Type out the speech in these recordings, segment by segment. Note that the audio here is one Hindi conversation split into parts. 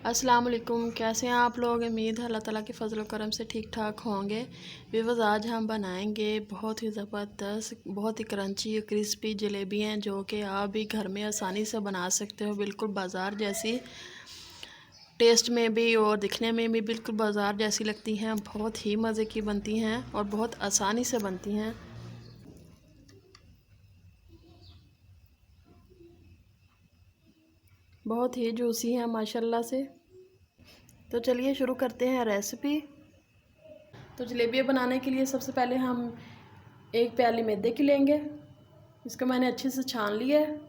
अस्सलाम वालेकुम। कैसे हैं आप लोग? उम्मीद है अल्लाह ताला के फजल करम से ठीक ठाक होंगे। व्यूअर्स, आज हम बनाएंगे बहुत ही ज़बरदस्त, बहुत ही क्रंची और क्रिस्पी जलेबी हैं जो कि आप भी घर में आसानी से बना सकते हो। बिल्कुल बाज़ार जैसी टेस्ट में भी और दिखने में भी बिल्कुल बाज़ार जैसी लगती हैं। बहुत ही मज़े की बनती हैं और बहुत आसानी से बनती हैं। बहुत ही जूसी हैं माशाल्लाह से। तो चलिए शुरू करते हैं रेसिपी। तो जलेबियाँ बनाने के लिए सबसे पहले हम एक प्याली मैदे की लेंगे। इसको मैंने अच्छे से छान लिया है।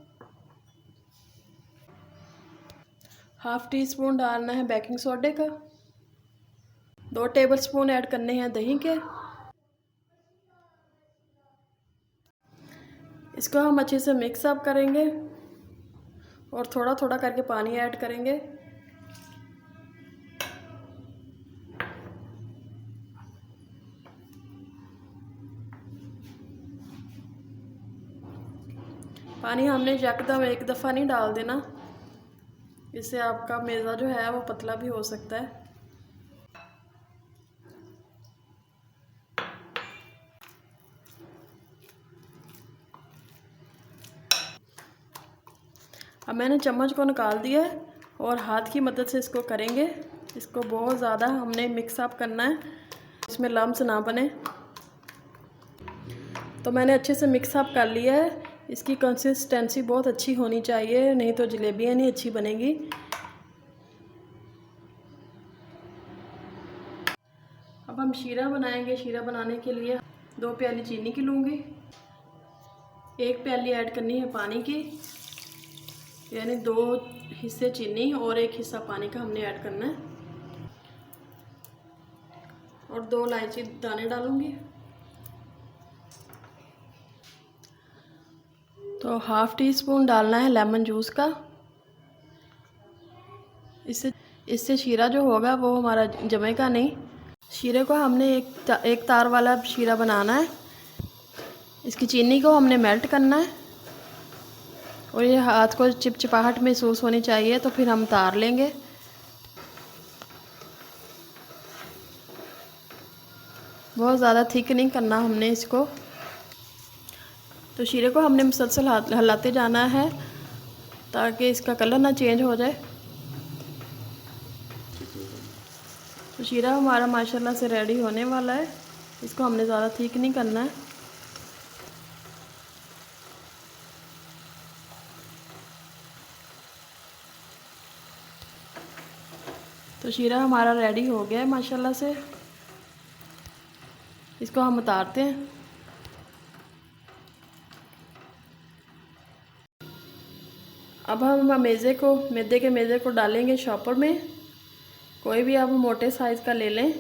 हाफ़ टी स्पून डालना है बेकिंग सोडे का। 2 टेबलस्पून ऐड करने हैं दही के। इसको हम अच्छे से मिक्स अप करेंगे और थोड़ा थोड़ा करके पानी ऐड करेंगे। पानी हमने यकदम एक दफ़ा नहीं डाल देना, इससे आपका मेज़ा जो है वो पतला भी हो सकता है। अब मैंने चम्मच को निकाल दिया है और हाथ की मदद से इसको करेंगे। इसको बहुत ज़्यादा हमने मिक्स अप करना है, इसमें लम्स ना बने। तो मैंने अच्छे से मिक्स अप कर लिया है। इसकी कंसिस्टेंसी बहुत अच्छी होनी चाहिए, नहीं तो जलेबियाँ नहीं अच्छी बनेगी। अब हम शीरा बनाएंगे। शीरा बनाने के लिए 2 प्याली चीनी की लूँगी। 1 प्याली ऐड करनी है पानी की, यानी 2 हिस्से चीनी और 1 हिस्सा पानी का हमने ऐड करना है। और 2 इलायची दाने डालूँगी। तो हाफ़ टी स्पून डालना है लेमन जूस का। इससे शीरा जो होगा वो हमारा जमेगा नहीं। शीरे को हमने एक तार वाला शीरा बनाना है। इसकी चीनी को हमने मेल्ट करना है और ये हाथ को चिपचिपाहट महसूस होनी चाहिए, तो फिर हम तार लेंगे। बहुत ज़्यादा थिक नहीं करना हमने इसको। तो शीरे को हमने मुसलसल हिलाते जाना है ताकि इसका कलर ना चेंज हो जाए। तो शीरा हमारा माशाल्लाह से रेडी होने वाला है। इसको हमने ज़्यादा थिक नहीं करना है। तो शीरा हमारा रेडी हो गया है माशाल्लाह से। इसको हम उतारते हैं। अब हम मैदे के मेज़े को डालेंगे शॉपर में। कोई भी आप मोटे साइज़ का ले लें।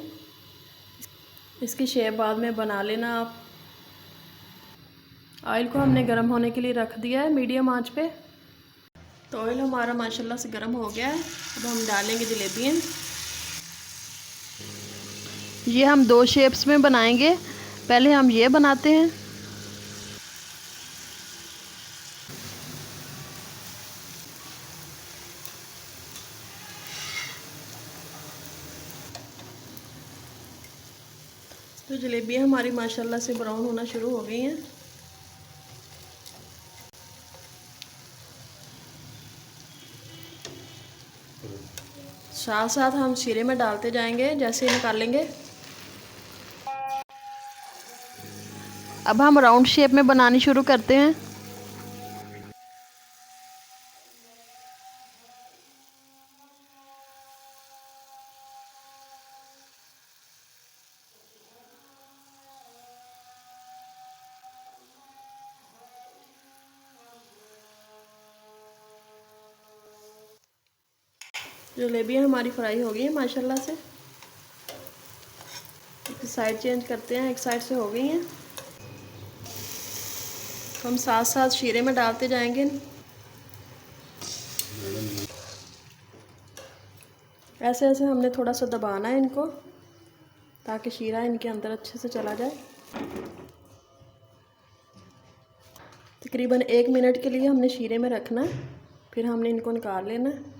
इसकी शेप बाद में बना लेना आप। ऑयल को हमने गर्म होने के लिए रख दिया है मीडियम आंच पे। तो ऑयल हमारा माशाल्लाह से गर्म हो गया है। अब हम डालेंगे जलेबियाँ। ये हम 2 शेप्स में बनाएंगे। पहले हम ये बनाते हैं। तो जलेबियाँ हमारी माशाल्लाह से ब्राउन होना शुरू हो गई हैं। साथ साथ हम शीरे में डालते जाएंगे जैसे निकालेंगे। अब हम राउंड शेप में बनानी शुरू करते हैं। जलेबियाँ हमारी फ्राई हो गई हैं माशाल्लाह से। एक साइड चेंज करते हैं, एक साइड से हो गई हैं। तो हम साथ साथ शीरे में डालते जाएंगे। ऐसे ऐसे हमने थोड़ा सा दबाना है इनको ताकि शीरा इनके अंदर अच्छे से चला जाए। तकरीबन 1 मिनट के लिए हमने शीरे में रखना है, फिर हमने इनको निकाल लेना है।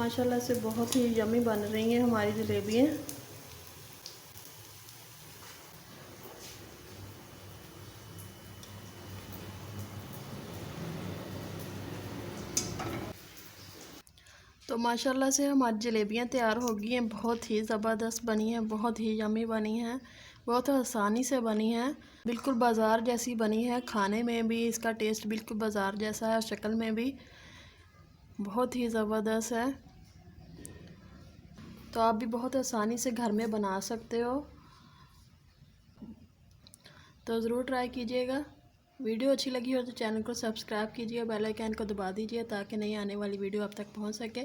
माशाल्लाह से बहुत ही यम्मी बन रही हैं हमारी जलेबियाँ। तो माशाल्लाह से हमारी जलेबियाँ तैयार हो गई हैं। बहुत ही ज़बरदस्त बनी हैं, बहुत ही यम्मी बनी हैं, बहुत आसानी से बनी हैं, बिल्कुल बाज़ार जैसी बनी है। खाने में भी इसका टेस्ट बिल्कुल बाज़ार जैसा है और शक्ल में भी बहुत ही ज़बरदस्त है। तो आप भी बहुत आसानी से घर में बना सकते हो, तो ज़रूर ट्राई कीजिएगा। वीडियो अच्छी लगी हो तो चैनल को सब्सक्राइब कीजिए, बेल आइकन को दबा दीजिए ताकि नई आने वाली वीडियो आप तक पहुंच सके।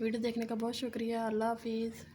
वीडियो देखने का बहुत शुक्रिया। अल्लाह हाफिज़।